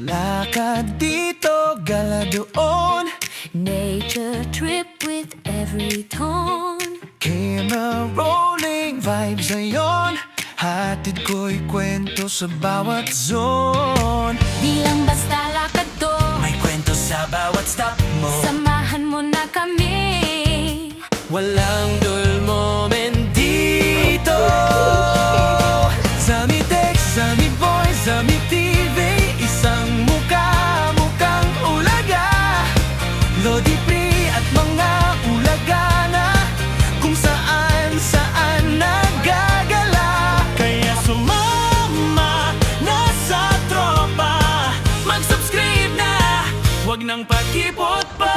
Lakad dito, gala doon. Nature trip with every tone. Camera rolling, vibes ayon. Hatid ko'y kwento sa bawat zone. Di lang basta lakad to, May kwento sa bawat stop mo. samahan mo na kami. Walang dull moment dito. Zami Tech, Zami Boy, Zami TV. Isang mukhang ulaga. Lodi Pri at mga ulaga na kung saan nagagala. Kaya sumama na sa tropa. Mag-subscribe na, wag nang pagkipot pa.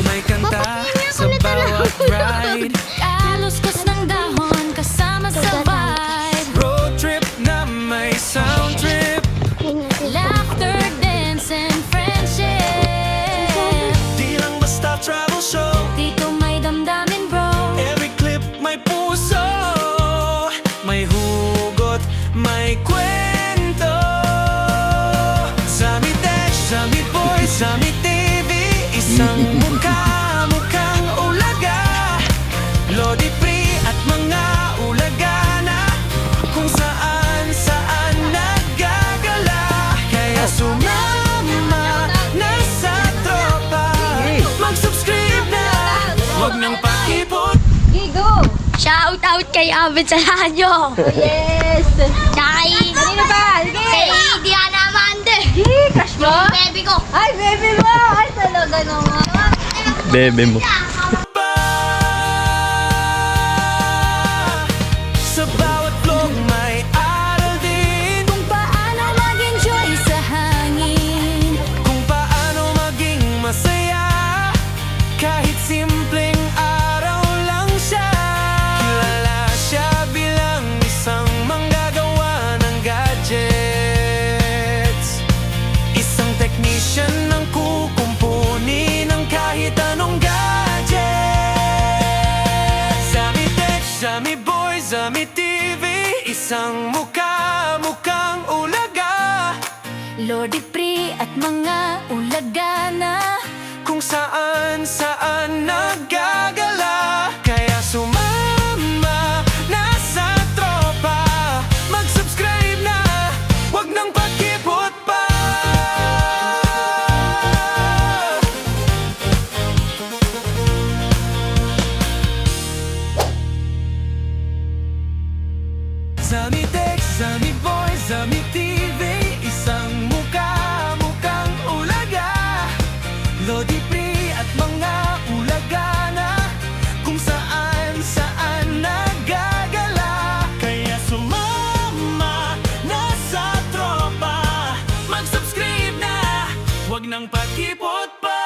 May kanta sa bawat ride. Kaluskos ng dahon kasama sa vibe. Road trip na may sound trip. Laughter, dance, and friendship. Di lang basta travel show. Dito may damdamin bro. Every clip may puso. May hugot, may kwento. Zami Tech, Zami Boy, Zami TV. Isang mukhang ulaga. Lodi Pri at mga ulaga na kung saan nagagala. Kaya sumama na sa tropa. Mag-subscribe na, wag nang pakipot. Gigo! Shout out kay Abed sa radyo. Yes! Kay Kanino ba? Sige! kay Diana Amande. Crush mo? Baby ko. Ay, baby mo! Ay, talaga naman. Bebe mo. Ba? Sa bawat vlog may aral din. Kung paano mag-enjoy sa hangin. Kung paano maging masaya kahit simpleng araw lang siya. Kilala siya bilang isang manggagawa ng gadgets. Isang technician ng kukumpuni ng kahit anong gadget. Zami Tech, Zami Boy, Zami TV. Isang mukhang ulaga. Lodi Pri at mga ulaga na Kung saan nagagala. Kaya sumama na sa tropa. Mag-subscribe na, wag nang pagkipot pa. Zami Tech, Zami Boy, Zami TV. Isang mukhang ulaga. Lodi Pri at mga ulaga na kung saan nagagala. Kaya sumama na sa tropa. Mag-subscribe na, wag nang pagkipot pa.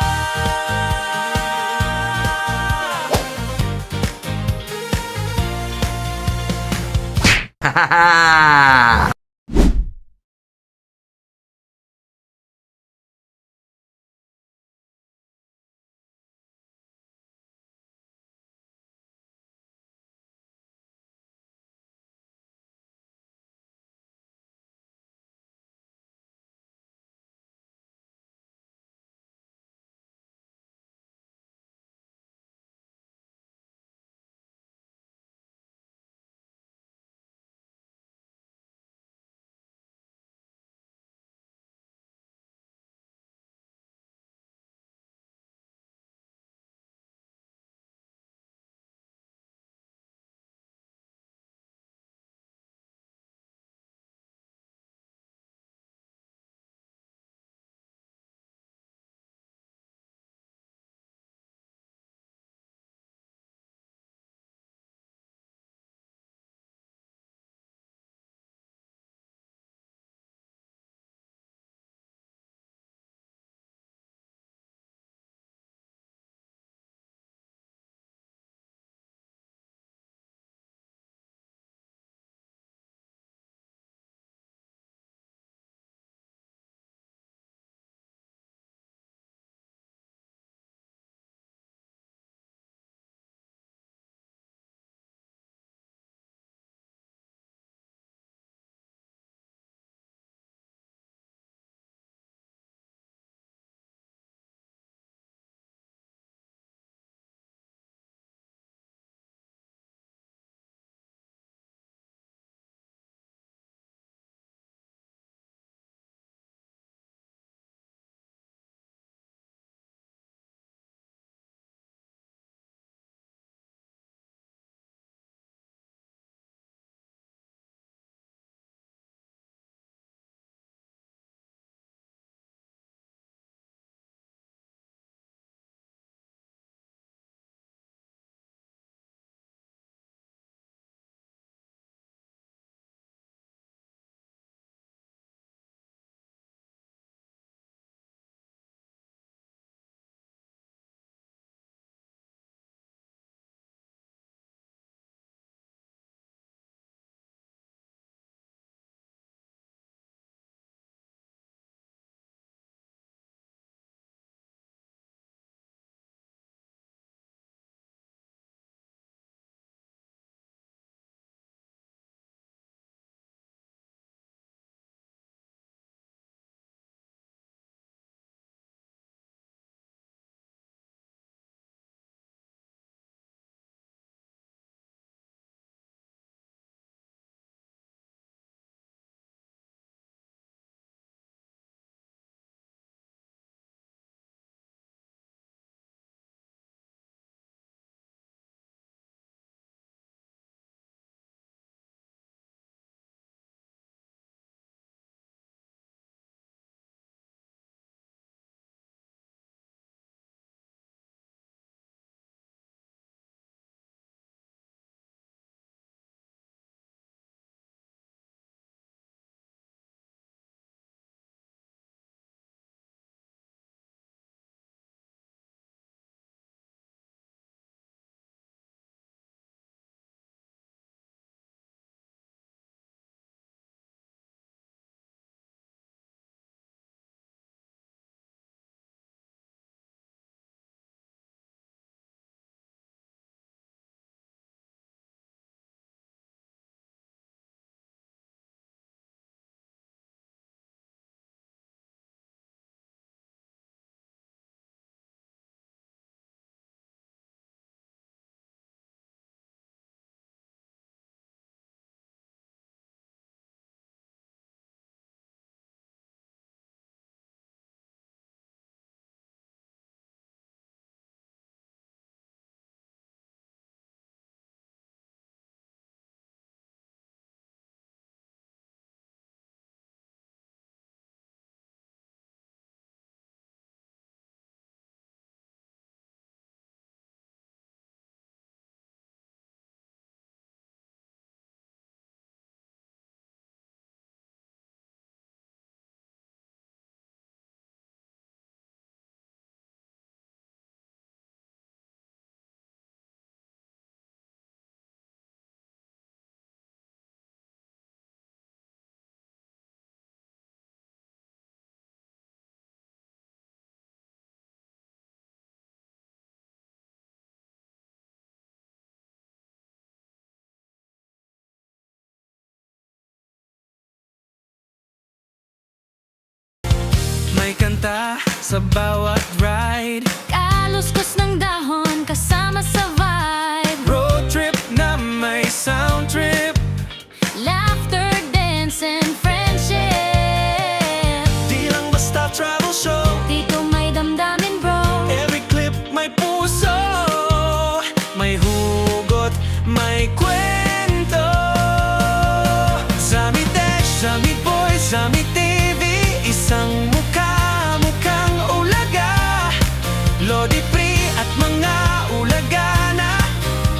pista sa bawat ride. Kaluskos ng dahon kasama sa vibe. Road trip na may sound trip. Laughter, dance, and friendship. Di lang basta travel show. Dito may damdamin bro. Every clip may puso, may hugot, may kwento. Zami Tech, Zami Boy, Zami TV, isang mukha, mukhang ulaga. Lodi Pri at mga ulaga na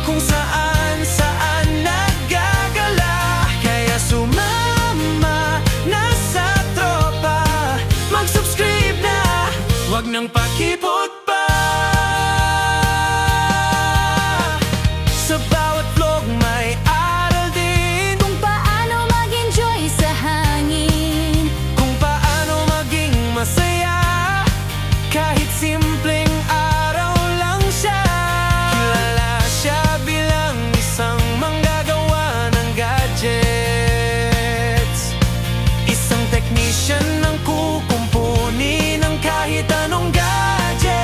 kung saan saan naggagala. Kaya sumama na sa tropa, mag-subscribe na, wag nang pakipot pa. Sa bawat vlog may aral din, Kung paano mag-enjoy sa hangin. kung paano maging masaya kahit simpleng araw lang siya. Kilala siya bilang isang manggagawa ng gadgets, isang technician ng kukumpuni ng kahit anong gadget.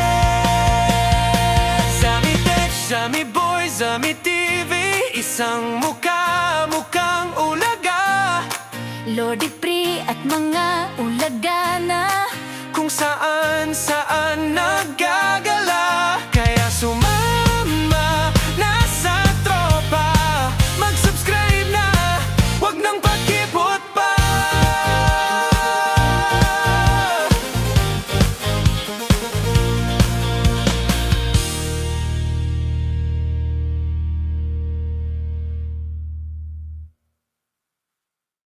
Zami Tech, Zami Boy, Zami TV, isang mukha, mukhang ulaga. Lordy Pri at mga ulaga na Kung saan saan nagga